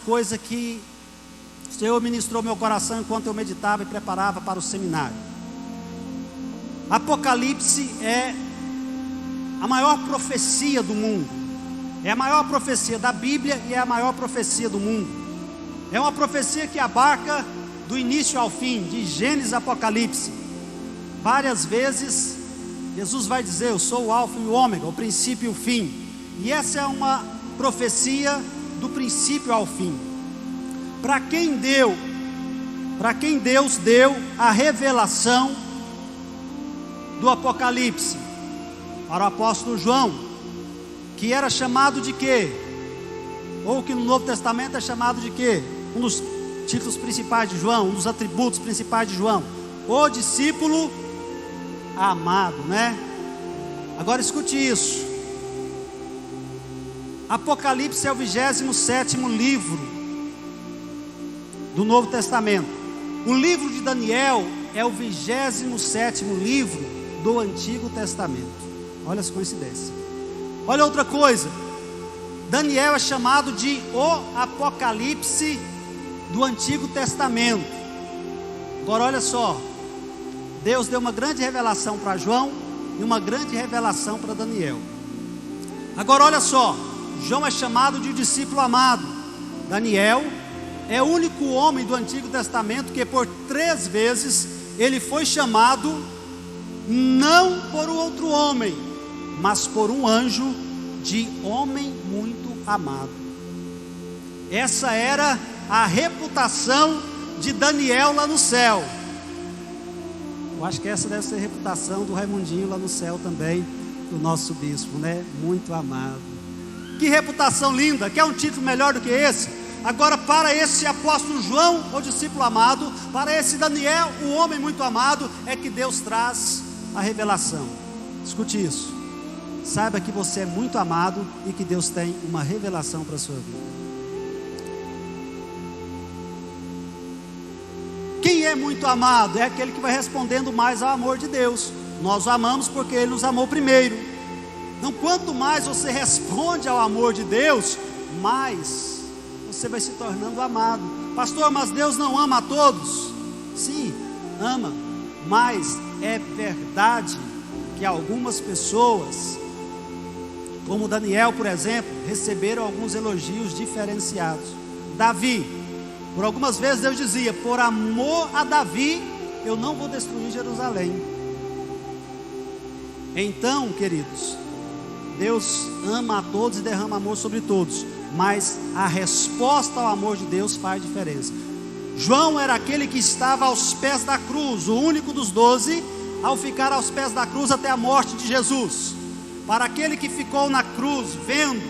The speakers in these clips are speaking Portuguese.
coisa que o Senhor ministrou meu coração enquanto eu meditava e preparava para o seminário. Apocalipse é a maior profecia do mundo. É a maior profecia da Bíblia e é a maior profecia do mundo. É uma profecia que abarca do início ao fim, de Gênesis a Apocalipse. Várias vezes Jesus vai dizer: eu sou o alfa e o ômega, o princípio e o fim. E essa é uma profecia do princípio ao fim. Para quem Deus deu a revelação do Apocalipse? Para o apóstolo João, que era chamado de quê? Ou que no Novo Testamento é chamado de quê? Um dos títulos principais de João, um dos atributos principais de João: o discípulo amado, né? Agora escute isso. Apocalipse é o 27º livro do Novo Testamento. O livro de Daniel é o 27º livro do Antigo Testamento. Olha as coincidências. Olha outra coisa. Daniel é chamado de o Apocalipse do Antigo Testamento. Agora olha só. Deus deu uma grande revelação para João e uma grande revelação para Daniel. Agora olha só. João é chamado de discípulo amado. Daniel é o único homem do Antigo Testamento que por 3 vezes ele foi chamado não por outro homem, mas por um anjo, de homem muito amado. Essa era a reputação de Daniel lá no céu. Eu acho que essa deve ser a reputação do Raimundinho lá no céu também, do nosso bispo, né? Muito amado. Que reputação linda! Quer um título melhor do que esse? Agora, para esse apóstolo João, o discípulo amado, para esse Daniel, o homem muito amado, é que Deus traz a revelação. Escute isso. Saiba que você é muito amado e que Deus tem uma revelação para a sua vida. Quem é muito amado? É aquele que vai respondendo mais ao amor de Deus. Nós o amamos porque Ele nos amou primeiro. Então, quanto mais você responde ao amor de Deus, mais você vai se tornando amado. Pastor, mas Deus não ama a todos? Sim, ama. Mas é verdade que algumas pessoas, como Daniel, por exemplo, receberam alguns elogios diferenciados. Davi, por algumas vezes Deus dizia: por amor a Davi, eu não vou destruir Jerusalém. Então, queridos, Deus ama a todos e derrama amor sobre todos, mas a resposta ao amor de Deus faz diferença. João era aquele que estava aos pés da cruz, o único dos 12, ao ficar aos pés da cruz até a morte de Jesus. Para aquele que ficou na cruz, vendo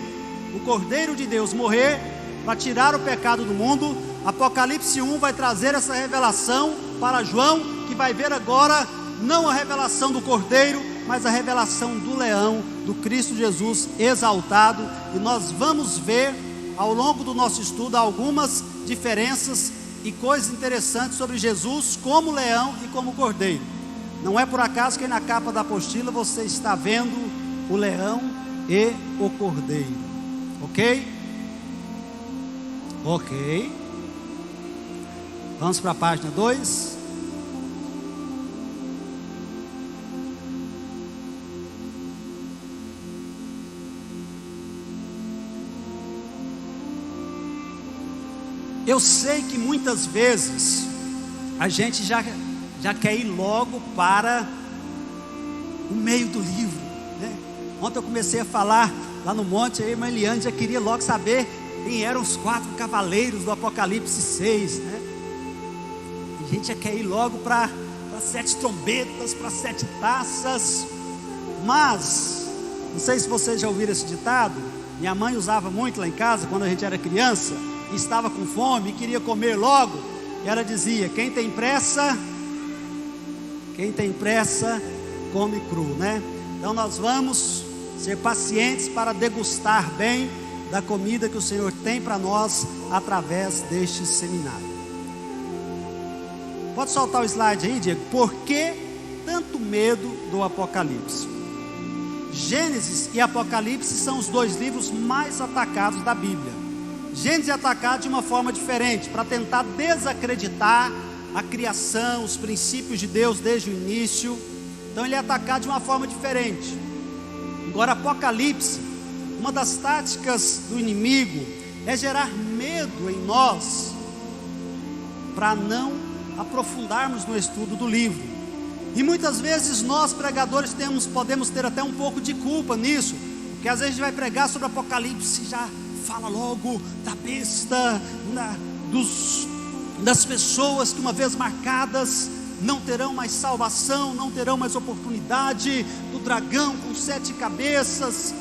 o Cordeiro de Deus morrer, para tirar o pecado do mundo, Apocalipse 1 vai trazer essa revelação para João, que vai ver agora, não a revelação do Cordeiro, mas a revelação do leão, do Cristo Jesus exaltado. E nós vamos ver ao longo do nosso estudo algumas diferenças e coisas interessantes sobre Jesus como leão e como cordeiro. Não é por acaso que na capa da apostila você está vendo o leão e o cordeiro. Ok? Ok. Vamos para a página 2. Eu sei que muitas vezes a gente já quer ir logo para o meio do livro, né? Ontem eu comecei a falar lá no monte, aí a irmã Eliane já queria logo saber quem eram os 4 cavaleiros do Apocalipse 6, né? A gente já quer ir logo para 7 trombetas, para 7 taças. Mas, não sei se vocês já ouviram esse ditado. Minha mãe usava muito lá em casa, quando a gente era criança, e estava com fome e queria comer logo. E ela dizia: quem tem pressa, come cru, né? Então nós vamos ser pacientes para degustar bem da comida que o Senhor tem para nós através deste seminário. Pode soltar o slide aí, Diego? Por que tanto medo do Apocalipse? Gênesis e Apocalipse são os 2 livros mais atacados da Bíblia. Gênesis é atacado de uma forma diferente, para tentar desacreditar a criação, os princípios de Deus desde o início. Então ele é atacado de uma forma diferente. Agora Apocalipse, uma das táticas do inimigo é gerar medo em nós, para não aprofundarmos no estudo do livro. E muitas vezes nós pregadores podemos ter até um pouco de culpa nisso, porque às vezes a gente vai pregar sobre Apocalipse e já fala logo da besta, das pessoas que uma vez marcadas não terão mais salvação, não terão mais oportunidade, do dragão com 7 cabeças,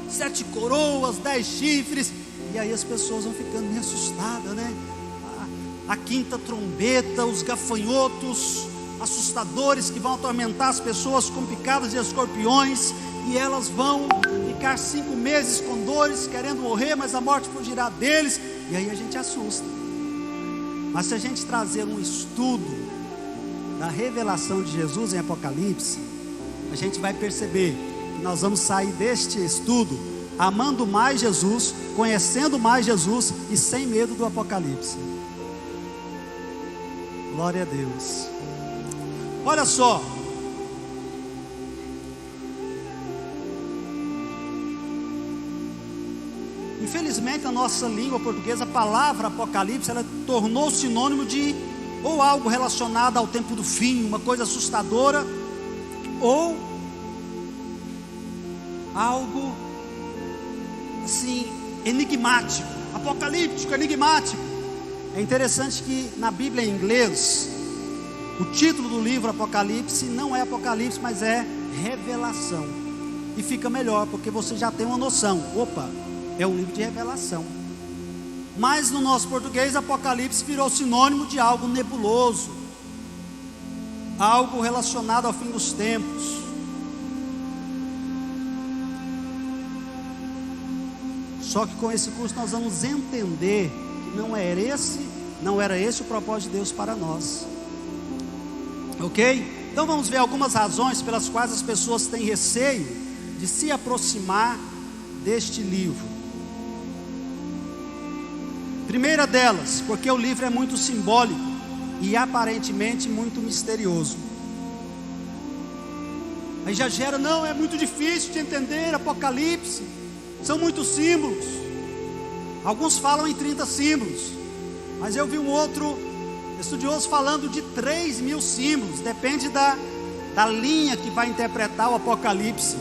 7 coroas, 10 chifres, e aí as pessoas vão ficando meio assustadas, né? A quinta trombeta, os gafanhotos assustadores que vão atormentar as pessoas com picadas de escorpiões, e elas vão ficar 5 meses com dores, querendo morrer, mas a morte fugirá deles, e aí a gente assusta. Mas se a gente trazer um estudo da revelação de Jesus em Apocalipse, a gente vai perceber que nós vamos sair deste estudo amando mais Jesus, conhecendo mais Jesus e sem medo do Apocalipse. Glória a Deus. Olha só, infelizmente na nossa língua portuguesa a palavra Apocalipse, ela tornou sinônimo de ou algo relacionado ao tempo do fim, uma coisa assustadora, ou algo assim enigmático, apocalíptico, enigmático. É interessante que na Bíblia em inglês, o título do livro Apocalipse não é Apocalipse, mas é Revelação, e fica melhor, porque você já tem uma noção, opa, é um livro de revelação. Mas no nosso português, Apocalipse virou sinônimo de algo nebuloso, algo relacionado ao fim dos tempos. Só que com esse curso nós vamos entender que não era esse o propósito de Deus para nós. Ok? Então vamos ver algumas razões pelas quais as pessoas têm receio de se aproximar deste livro. Primeira delas, porque o livro é muito simbólico e aparentemente muito misterioso. Aí já gera, não, é muito difícil de entender Apocalipse, são muitos símbolos. Alguns falam em 30 símbolos, mas eu vi um outro estudioso falando de 3.000 símbolos, depende da linha que vai interpretar o Apocalipse,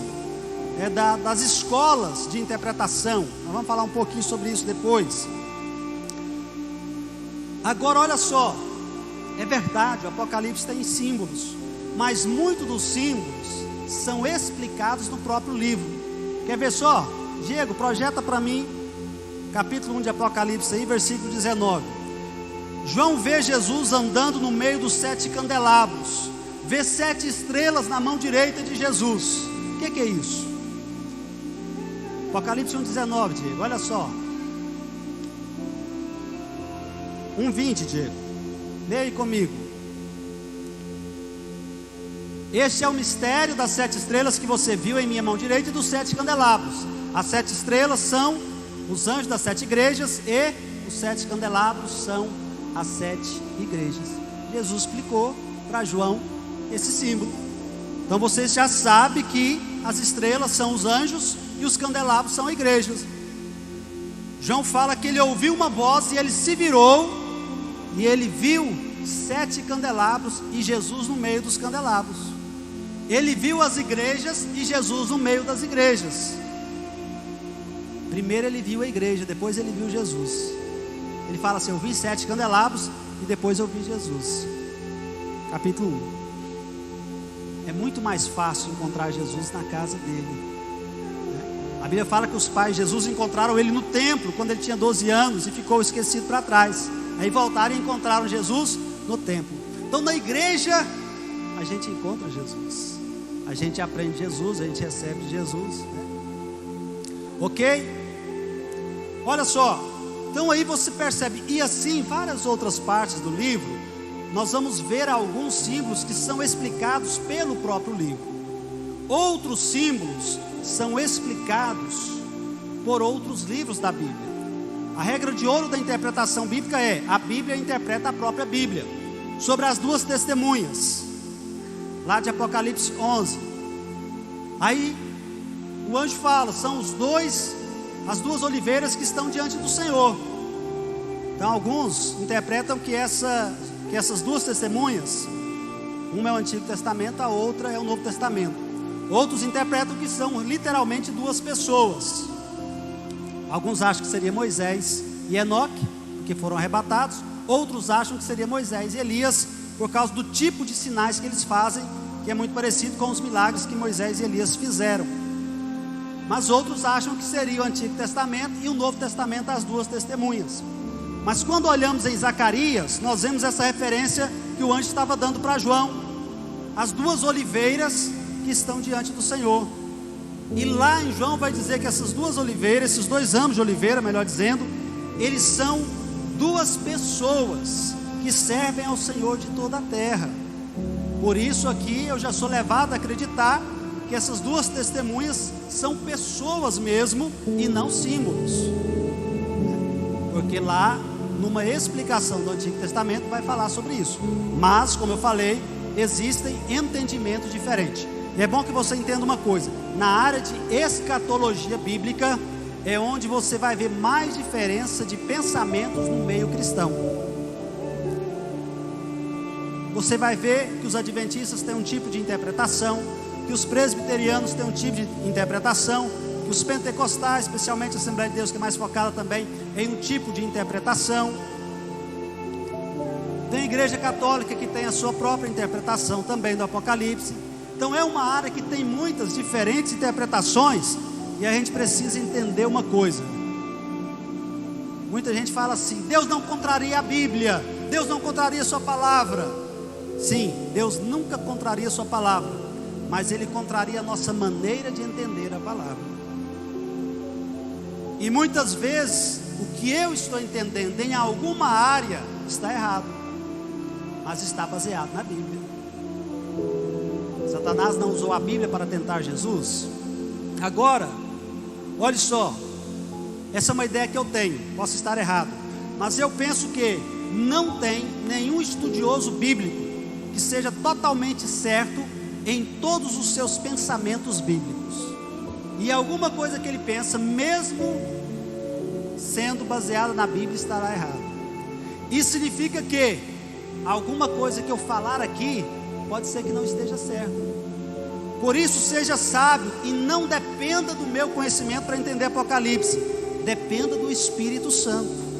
das escolas de interpretação. Nós vamos falar um pouquinho sobre isso depois. Agora olha só, é verdade, o Apocalipse tem símbolos, mas muitos dos símbolos são explicados no próprio livro. Quer ver só? Diego, projeta para mim capítulo 1 de Apocalipse aí, versículo 19. João vê Jesus andando no meio dos 7 candelabros, vê 7 estrelas na mão direita de Jesus. O que é isso? Apocalipse 1,19, Diego, olha só. 1,20, Diego, leia aí comigo. Este é o mistério das 7 estrelas que você viu em minha mão direita e dos 7 candelabros. As 7 estrelas são os anjos das 7 igrejas, e os 7 candelabros são as 7 igrejas. Jesus explicou para João esse símbolo. Então vocês já sabem que as estrelas são os anjos e os candelabros são igrejas. João fala que ele ouviu uma voz e ele se virou, e ele viu 7 candelabros e Jesus no meio dos candelabros. Ele viu as igrejas e Jesus no meio das igrejas. Primeiro ele viu a igreja, depois ele viu Jesus. Ele fala assim, eu vi 7 candelabros e depois eu vi Jesus. Capítulo 1. É muito mais fácil encontrar Jesus na casa dele. A Bíblia fala que os pais de Jesus encontraram ele no templo, quando ele tinha 12 anos e ficou esquecido para trás. Aí voltaram e encontraram Jesus no templo. Então na igreja a gente encontra Jesus, a gente aprende Jesus, a gente recebe Jesus, né? Ok? Olha só, então aí você percebe, e assim em várias outras partes do livro, nós vamos ver alguns símbolos que são explicados pelo próprio livro. Outros símbolos são explicados por outros livros da Bíblia. A regra de ouro da interpretação bíblica é: a Bíblia interpreta a própria Bíblia. Sobre as duas testemunhas, lá de Apocalipse 11, aí o anjo fala, são as duas oliveiras que estão diante do Senhor. Então alguns interpretam que essas duas testemunhas, uma é o Antigo Testamento, a outra é o Novo Testamento. Outros interpretam que são literalmente duas pessoas. Alguns acham que seria Moisés e Enoque, porque foram arrebatados. Outros acham que seria Moisés e Elias, por causa do tipo de sinais que eles fazem, que é muito parecido com os milagres que Moisés e Elias fizeram. Mas outros acham que seria o Antigo Testamento e o Novo Testamento, as duas testemunhas. Mas quando olhamos em Zacarias, nós vemos essa referência que o anjo estava dando para João, as duas oliveiras que estão diante do Senhor. E lá em João vai dizer que essas duas oliveiras, esses dois ramos de oliveira, melhor dizendo, eles são duas pessoas que servem ao Senhor de toda a terra. Por isso aqui eu já sou levado a acreditar que essas duas testemunhas são pessoas mesmo e não símbolos. Porque lá, numa explicação do Antigo Testamento, vai falar sobre isso. Mas, como eu falei, existem entendimentos diferentes. E é bom que você entenda uma coisa: na área de escatologia bíblica é onde você vai ver mais diferença de pensamentos no meio cristão. Você vai ver que os adventistas têm um tipo de interpretação, que os presbiterianos têm um tipo de interpretação, que os pentecostais, especialmente a Assembleia de Deus, que é mais focada também em um tipo de interpretação. Tem a Igreja Católica que tem a sua própria interpretação também do Apocalipse. Então é uma área que tem muitas diferentes interpretações, e a gente precisa entender uma coisa. Muita gente fala assim: Deus não contraria a Bíblia, Deus não contraria a sua palavra. Sim, Deus nunca contraria a sua palavra, mas Ele contraria a nossa maneira de entender a palavra. E muitas vezes o que eu estou entendendo em alguma área está errado, mas está baseado na Bíblia. Satanás não usou a Bíblia para tentar Jesus. Agora, olhe só, essa é uma ideia que eu tenho, posso estar errado, mas eu penso que não tem nenhum estudioso bíblico que seja totalmente certo em todos os seus pensamentos bíblicos. E alguma coisa que ele pensa, mesmo sendo baseada na Bíblia, estará errado. Isso significa que alguma coisa que eu falar aqui pode ser que não esteja certo. Por isso, seja sábio e não dependa do meu conhecimento para entender Apocalipse. Dependa do Espírito Santo.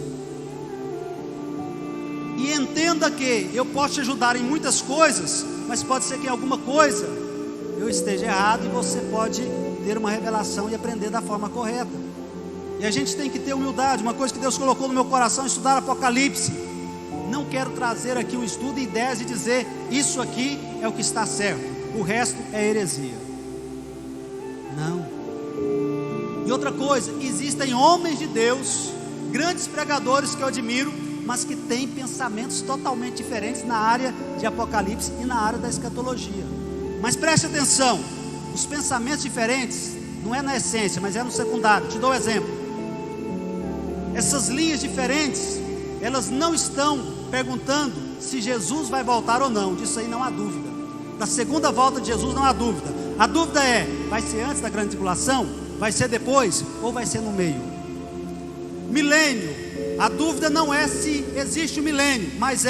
E entenda que eu posso te ajudar em muitas coisas, mas pode ser que em alguma coisa eu esteja errado, e você pode ter uma revelação e aprender da forma correta. E a gente tem que ter humildade. Uma coisa que Deus colocou no meu coração é estudar Apocalipse. Não quero trazer aqui um estudo e ideias e dizer: isso aqui é o que está certo, o resto é heresia. Não. E outra coisa, existem homens de Deus, grandes pregadores que eu admiro, mas que têm pensamentos totalmente diferentes na área de Apocalipse e na área da escatologia. Mas preste atenção, os pensamentos diferentes não é na essência, mas é no secundário. Te dou um exemplo. Essas linhas diferentes, elas não estão perguntando se Jesus vai voltar ou não. Disso aí não há dúvida. Da segunda volta de Jesus não há dúvida. A dúvida é: vai ser antes da grande tribulação? Vai ser depois? Ou vai ser no meio? Milênio, a dúvida não é se existe o milênio, mas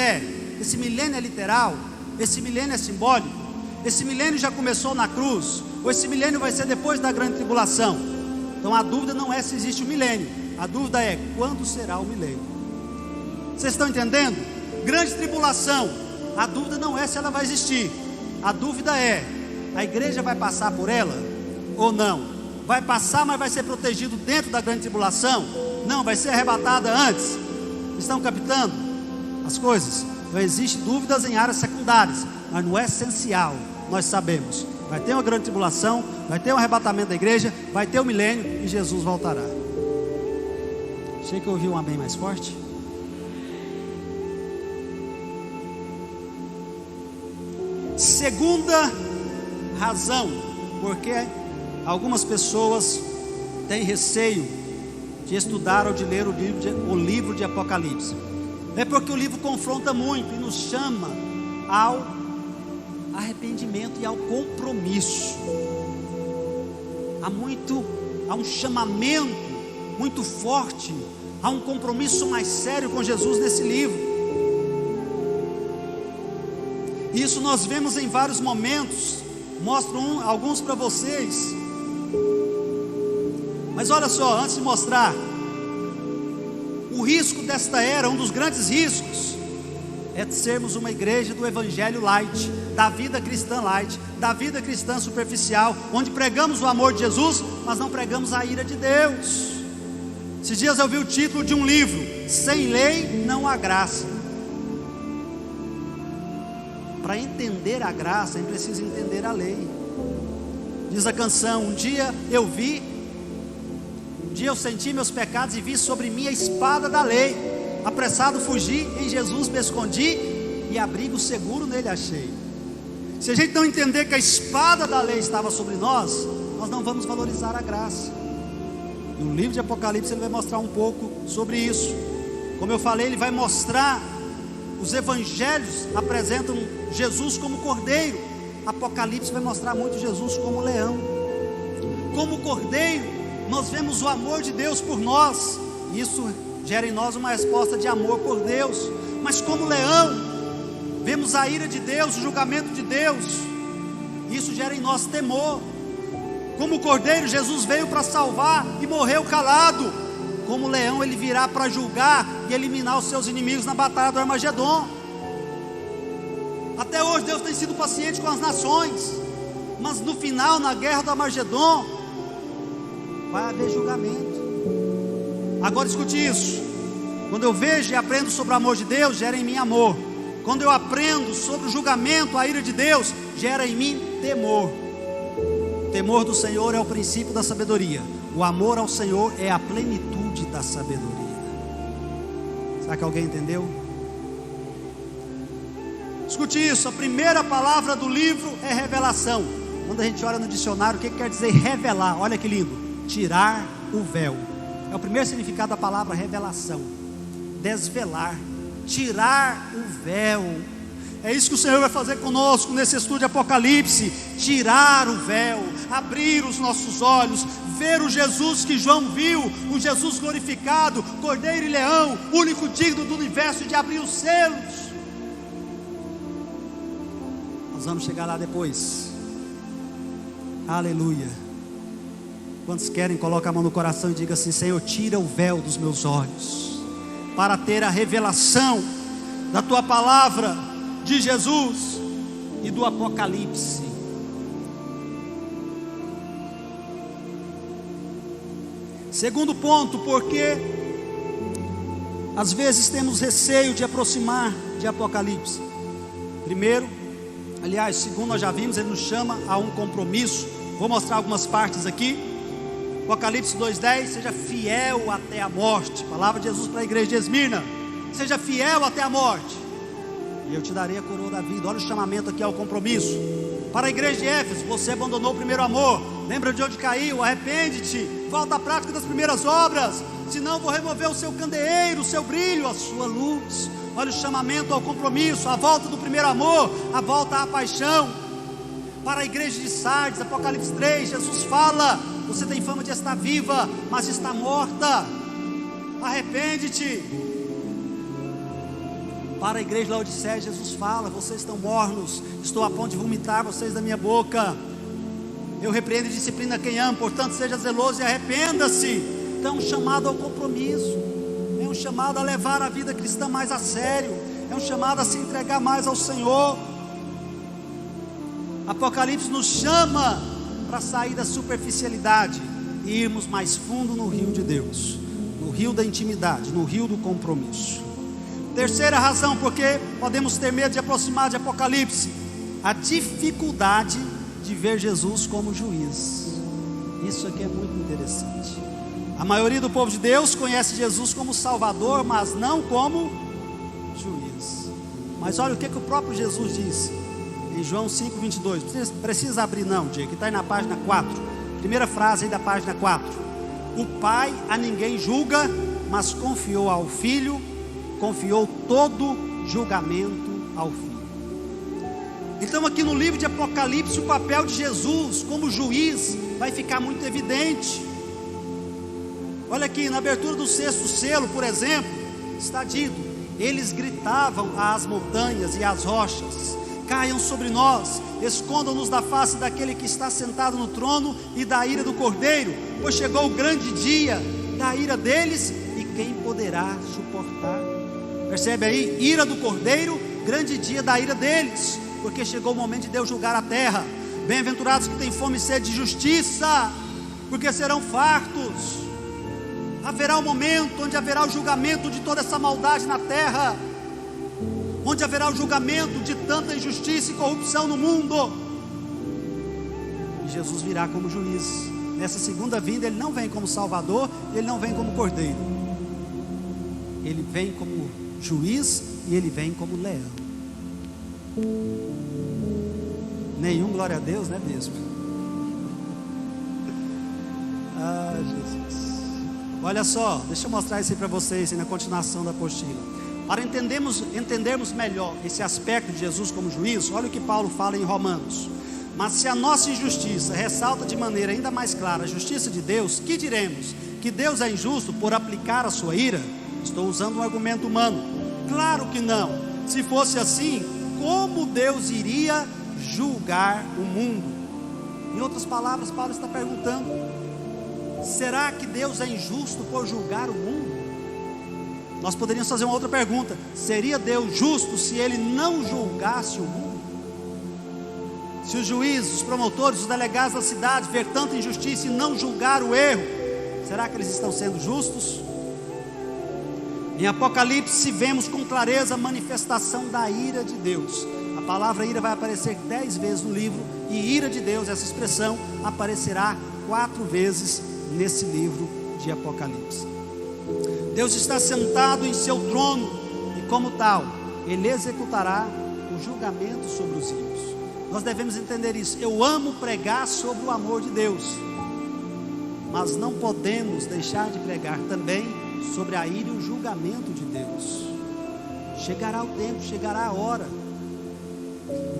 esse milênio é literal? Esse milênio é simbólico? Esse milênio já começou na cruz? Ou esse milênio vai ser depois da grande tribulação? Então a dúvida não é se existe o milênio, a dúvida é quando será o milênio. Vocês estão entendendo? Grande tribulação, a dúvida não é se ela vai existir, a dúvida é: a igreja vai passar por ela ou não? Vai passar, mas vai ser protegido dentro da grande tribulação? Não, vai ser arrebatada antes. Estão captando as coisas? Então existem dúvidas em áreas secundárias, mas no essencial nós sabemos: vai ter uma grande tribulação, vai ter um arrebatamento da igreja, vai ter o milênio e Jesus voltará. Achei que eu ouvi um amém mais forte. Segunda razão porque algumas pessoas têm receio de estudar ou de ler o livro de Apocalipse? É porque o livro confronta muito e nos chama ao arrependimento e ao compromisso. Há um chamamento muito forte, há um compromisso mais sério com Jesus nesse livro. Isso nós vemos em vários momentos. Mostro alguns para vocês. Mas olha só, antes de mostrar, o risco desta era, um dos grandes riscos, é de sermos uma igreja do evangelho light, da vida cristã light, da vida cristã superficial, onde pregamos o amor de Jesus, mas não pregamos a ira de Deus. Esses dias eu vi o título de um livro: Sem lei não há graça. Para entender a graça, é preciso entender a lei. Diz a canção: um dia eu senti meus pecados e vi sobre mim a espada da lei. Apressado fugi, em Jesus me escondi e abrigo seguro nele achei. Se a gente não entender que a espada da lei estava sobre nós, nós não vamos valorizar a graça. No livro de Apocalipse ele vai mostrar um pouco sobre isso. Como eu falei, ele vai mostrar, os evangelhos apresentam Jesus como cordeiro. Apocalipse vai mostrar muito Jesus como leão. Como cordeiro, nós vemos o amor de Deus por nós. Isso gera em nós uma resposta de amor por Deus. Mas como leão, vemos a ira de Deus, o julgamento de Deus. Isso gera em nós temor. Como cordeiro, Jesus veio para salvar e morreu calado. Como leão, ele virá para julgar e eliminar os seus inimigos na batalha do Armagedon. Até hoje Deus tem sido paciente com as nações, mas no final, na guerra do Armagedon, vai haver julgamento. Agora escute isso: quando eu vejo e aprendo sobre o amor de Deus, gera em mim amor. Quando eu aprendo sobre o julgamento, a ira de Deus, gera em mim temor. O temor do Senhor é o princípio da sabedoria. O amor ao Senhor é a plenitude da sabedoria. Será que alguém entendeu? Escute isso: a primeira palavra do livro é revelação. Quando a gente olha no dicionário, o que quer dizer revelar? Olha que lindo: tirar o véu. É o primeiro significado da palavra revelação. Desvelar, tirar o véu. É isso que o Senhor vai fazer conosco nesse estudo de Apocalipse: tirar o véu, abrir os nossos olhos, ver o Jesus que João viu, o Jesus glorificado, cordeiro e leão, único digno do universo de abrir os selos. Nós vamos chegar lá depois. Aleluia. Quantos querem, coloca a mão no coração e diga assim: Senhor, tira o véu dos meus olhos, para ter a revelação da Tua palavra, de Jesus e do Apocalipse. Segundo ponto, porque às vezes temos receio de aproximar de Apocalipse. Primeiro, aliás, segundo nós já vimos, ele nos chama a um compromisso. Vou mostrar algumas partes aqui. Apocalipse 2:10: seja fiel até a morte. Palavra de Jesus para a igreja de Esmirna: seja fiel até a morte, e eu te darei a coroa da vida. Olha o chamamento aqui ao compromisso. Para a igreja de Éfeso: você abandonou o primeiro amor. Lembra de onde caiu? Arrepende-te, volta à prática das primeiras obras, senão vou remover o seu candeeiro, o seu brilho, a sua luz. Olha o chamamento ao compromisso, a volta do primeiro amor, a volta à paixão. Para a igreja de Sardes, Apocalipse 3, Jesus fala: você tem fama de estar viva, mas está morta. Arrepende-te. Para a igreja de Laodiceia, Jesus fala: vocês estão mornos, estou a ponto de vomitar vocês da minha boca. Eu repreendo e disciplino a quem amo, portanto seja zeloso e arrependa-se. Então é um chamado ao compromisso, é um chamado a levar a vida cristã mais a sério, é um chamado a se entregar mais ao Senhor. Apocalipse nos chama para sair da superficialidade e irmos mais fundo no rio de Deus, no rio da intimidade, no rio do compromisso. Terceira razão porque podemos ter medo de aproximar de Apocalipse: a dificuldade de ver Jesus como juiz. Isso aqui é muito interessante. A maioria do povo de Deus conhece Jesus como Salvador, mas não como juiz. Mas olha o que o próprio Jesus disse em João 5:22. Precisa abrir não, Diego, que está aí na página 4. Primeira frase aí da página 4. O Pai a ninguém julga, mas confiou ao Filho, confiou todo julgamento ao Filho. Então aqui no livro de Apocalipse, o papel de Jesus como juiz vai ficar muito evidente. Olha aqui, na abertura do 6º selo, por exemplo, está dito: eles gritavam às montanhas e às rochas: caiam sobre nós, escondam-nos da face daquele que está sentado no trono e da ira do Cordeiro, pois chegou o grande dia da ira deles, e quem poderá suportar? Percebe aí? Ira do Cordeiro, grande dia da ira deles, porque chegou o momento de Deus julgar a terra. Bem-aventurados que têm fome e sede de justiça, porque serão fartos. Haverá um momento onde haverá o julgamento de toda essa maldade na terra, onde haverá o julgamento de tanta injustiça e corrupção no mundo, e Jesus virá como juiz. Nessa segunda vinda ele não vem como Salvador, ele não vem como Cordeiro, ele vem como juiz e ele vem como leão. Nenhum glória a Deus, né, bispo? Ah, Jesus. Olha só, deixa eu mostrar isso aí para vocês, na continuação da apostila. Para entendermos melhor esse aspecto de Jesus como juiz, olha o que Paulo fala em Romanos: mas se a nossa injustiça ressalta de maneira ainda mais clara a justiça de Deus, que diremos? Que Deus é injusto por aplicar a sua ira? Estou usando um argumento humano. Claro que não. Se fosse assim, como Deus iria julgar o mundo? Em outras palavras, Paulo está perguntando: será que Deus é injusto por julgar o mundo? Nós poderíamos fazer uma outra pergunta: seria Deus justo se Ele não julgasse o mundo? Se os juízes, os promotores, os delegados da cidade ver tanta injustiça e não julgar o erro, será que eles estão sendo justos? Em Apocalipse vemos com clareza a manifestação da ira de Deus. A palavra ira vai aparecer 10 vezes no livro, e ira de Deus, essa expressão, aparecerá 4 vezes nesse livro de Apocalipse. Deus está sentado em seu trono, e como tal, Ele executará o julgamento sobre os ímpios. Nós devemos entender isso. Eu amo pregar sobre o amor de Deus, mas não podemos deixar de pregar também sobre a ira e o julgamento de Deus. Chegará o tempo, chegará a hora,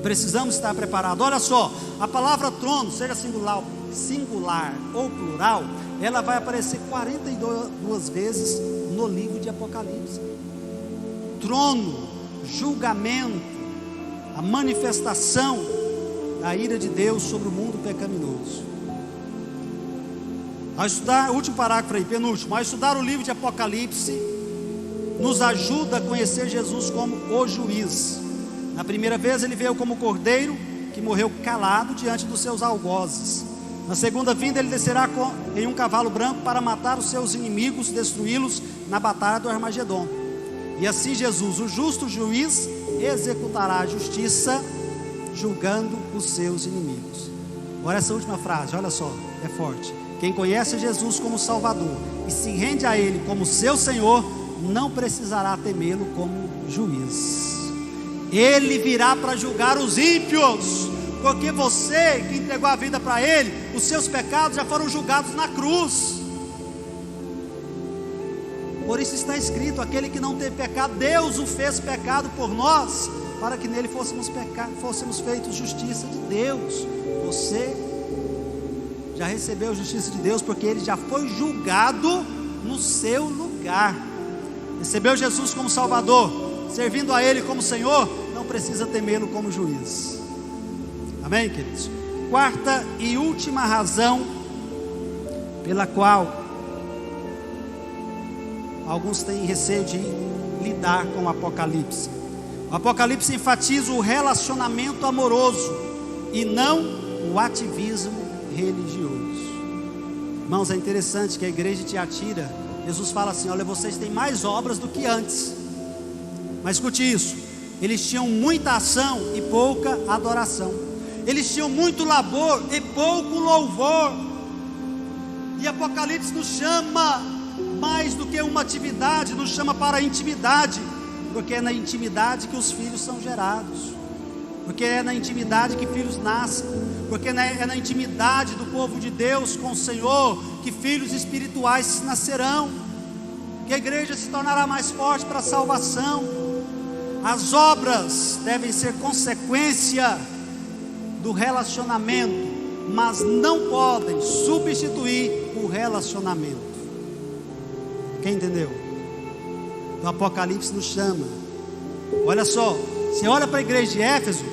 precisamos estar preparados. Olha só, a palavra trono, seja singular ou plural, ela vai aparecer 42 vezes no livro de Apocalipse. Trono, julgamento, a manifestação da ira de Deus sobre o mundo pecaminoso. Ao estudar, último parágrafo aí, penúltimo, ao estudar o livro de Apocalipse, nos ajuda a conhecer Jesus como o juiz. Na primeira vez ele veio como cordeiro, que morreu calado diante dos seus algozes. Na segunda vinda ele descerá em um cavalo branco para matar os seus inimigos, destruí-los na batalha do Armagedon. E assim Jesus, o justo juiz, executará a justiça, julgando os seus inimigos. Agora essa última frase, olha só, é forte. Quem conhece Jesus como Salvador e se rende a Ele como seu Senhor, não precisará temê-lo como juiz. Ele virá para julgar os ímpios, porque você que entregou a vida para Ele, os seus pecados já foram julgados na cruz. Por isso está escrito: aquele que não teve pecado, Deus o fez pecado por nós, para que nele fôssemos feitos justiça de Deus. Você já recebeu a justiça de Deus, porque Ele já foi julgado no seu lugar. Recebeu Jesus como Salvador, servindo a Ele como Senhor, não precisa temê-lo como juiz. Amém, queridos? Quarta e última razão pela qual alguns têm receio de lidar com o Apocalipse. O Apocalipse enfatiza o relacionamento amoroso e não o ativismo religioso. Irmãos, é interessante que a igreja de Tiatira, Jesus fala assim: olha, vocês têm mais obras do que antes. Mas escute isso: eles tinham muita ação e pouca adoração. Eles tinham muito labor e pouco louvor. E Apocalipse nos chama mais do que uma atividade, nos chama para a intimidade, porque é na intimidade que os filhos são gerados, porque é na intimidade que filhos nascem, porque é na intimidade do povo de Deus com o Senhor que filhos espirituais nascerão, que a igreja se tornará mais forte para a salvação. As obras devem ser consequência do relacionamento, mas não podem substituir o relacionamento. Quem entendeu? O Apocalipse nos chama. Olha só, você olha para a igreja de Éfeso,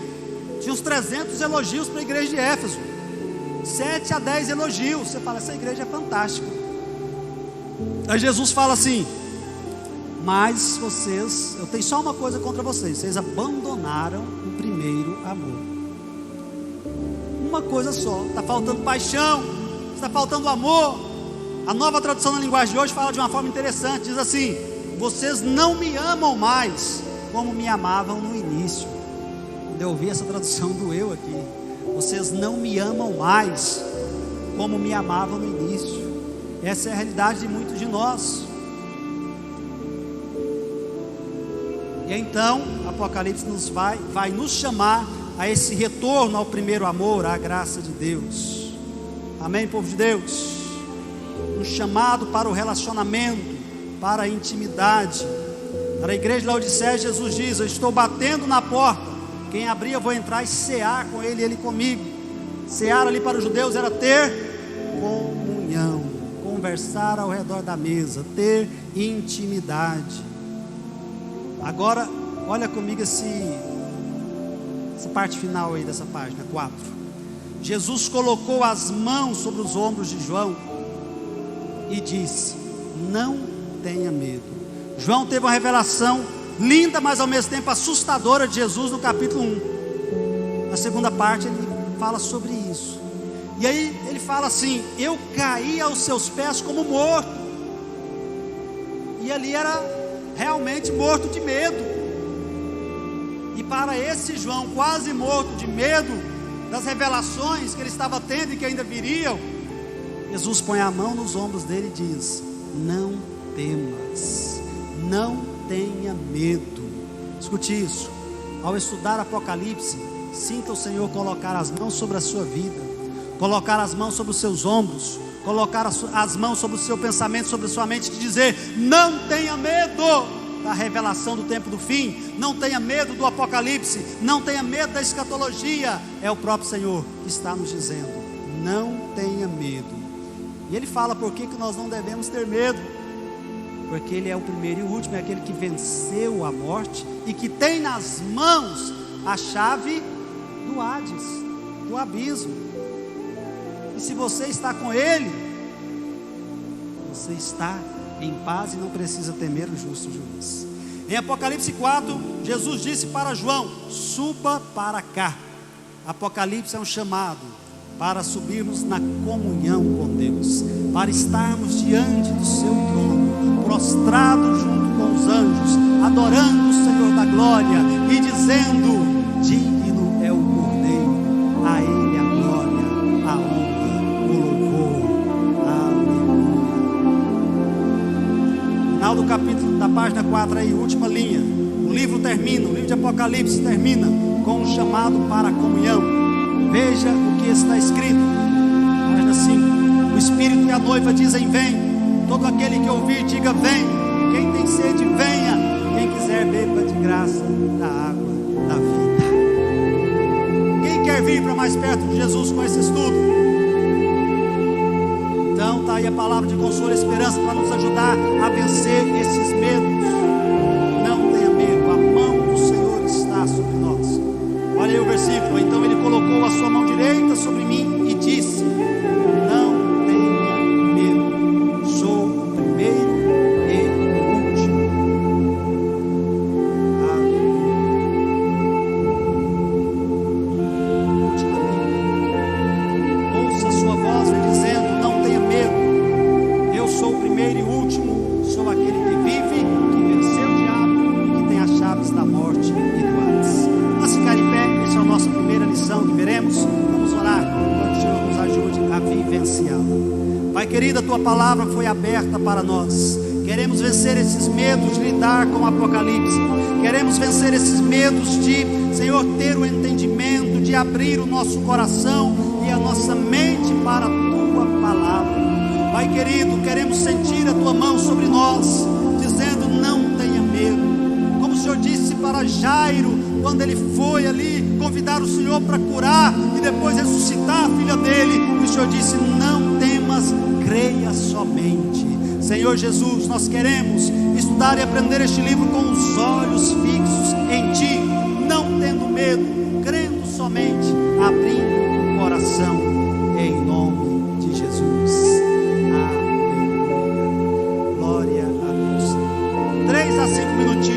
tinha uns 300 elogios para a igreja de Éfeso, 7 a 10 elogios. Você fala, essa igreja é fantástica. Aí Jesus fala assim: mas vocês, eu tenho só uma coisa contra vocês: vocês abandonaram o primeiro amor. Uma coisa só, está faltando paixão, está faltando amor. A Nova Tradução na linguagem de hoje fala de uma forma interessante, diz assim: vocês não me amam mais como me amavam no início. Quando eu ouvi essa tradução, doeu aqui. Vocês não me amam mais como me amavam no início. Essa é a realidade de muitos de nós. E então Apocalipse vai nos chamar a esse retorno ao primeiro amor, à graça de Deus. Amém, povo de Deus? Um chamado para o relacionamento, para a intimidade. Para a igreja de Laodiceia, Jesus diz: eu estou batendo na porta, quem abrir eu vou entrar e cear com ele e ele comigo. Cear ali para os judeus era ter comunhão, conversar ao redor da mesa, ter intimidade. Agora, olha comigo essa parte final aí dessa página 4. Jesus colocou as mãos sobre os ombros de João e disse: não tenha medo. João teve uma revelação linda, mas ao mesmo tempo assustadora de Jesus no capítulo 1. Na segunda parte ele fala sobre isso. E aí ele fala assim: eu caí aos seus pés como morto. E ali era realmente morto de medo. E para esse João, quase morto de medo das revelações que ele estava tendo e que ainda viriam, Jesus põe a mão nos ombros dele e diz: não temas, não tenha medo. Escute isso: ao estudar Apocalipse, sinta o Senhor colocar as mãos sobre a sua vida, colocar as mãos sobre os seus ombros, colocar as mãos sobre o seu pensamento, sobre a sua mente, e dizer: não tenha medo da revelação do tempo do fim, não tenha medo do Apocalipse, não tenha medo da escatologia. É o próprio Senhor que está nos dizendo: não tenha medo. E Ele fala por que nós não devemos ter medo: porque Ele é o primeiro e o último, é aquele que venceu a morte e que tem nas mãos a chave do Hades, do abismo. E se você está com Ele, você está em paz e não precisa temer o justo juiz. Em Apocalipse 4, Jesus disse para João: suba para cá. Apocalipse é um chamado para subirmos na comunhão com Deus, para estarmos diante do seu trono, prostrados junto com os anjos, adorando o Senhor da glória e dizendo: digno é o Cordeiro, a Ele a glória, a honra, o louvor. Aleluia. Final do capítulo, da página 4 aí, última linha. O livro de Apocalipse termina com um chamado para a comunhão. Veja o que está escrito, página 5. O Espírito e a noiva dizem: vem. Todo aquele que ouvir, diga: vem. Quem tem sede, venha. Quem quiser, beba de graça da água da vida. Quem quer vir para mais perto de Jesus com esse estudo? Então está aí a palavra de consolo e esperança para nos ajudar a vencer esses medos. Não tenha medo, a mão do Senhor está sobre nós. Olha aí o versículo: então Ele colocou a sua mão direita sobre mim e disse: não tenha medo, sou o primeiro e o último. Ouça a sua voz me dizendo: não tenha medo, eu sou o primeiro e o último, sou aquele que vive, que venceu o diabo e que tem as chaves da morte e do Hades. Vamos ficar em pé. Essa é a nossa primeira lição que veremos. Vamos orar para que o Senhor nos ajude a vivenciá-la. Pai querido, a Tua palavra foi aberta para nós. Queremos vencer esses medos de lidar com o Apocalipse. Queremos vencer esses medos de, Senhor, ter o entendimento, de abrir o nosso coração nossa mente para a tua palavra. Pai querido, queremos sentir a tua mão sobre nós, dizendo: não tenha medo. Como o Senhor disse para Jairo, quando ele foi ali convidar o Senhor para curar e depois ressuscitar a filha dele, o Senhor disse: não temas, creia somente. Senhor Jesus, nós queremos estudar e aprender este livro com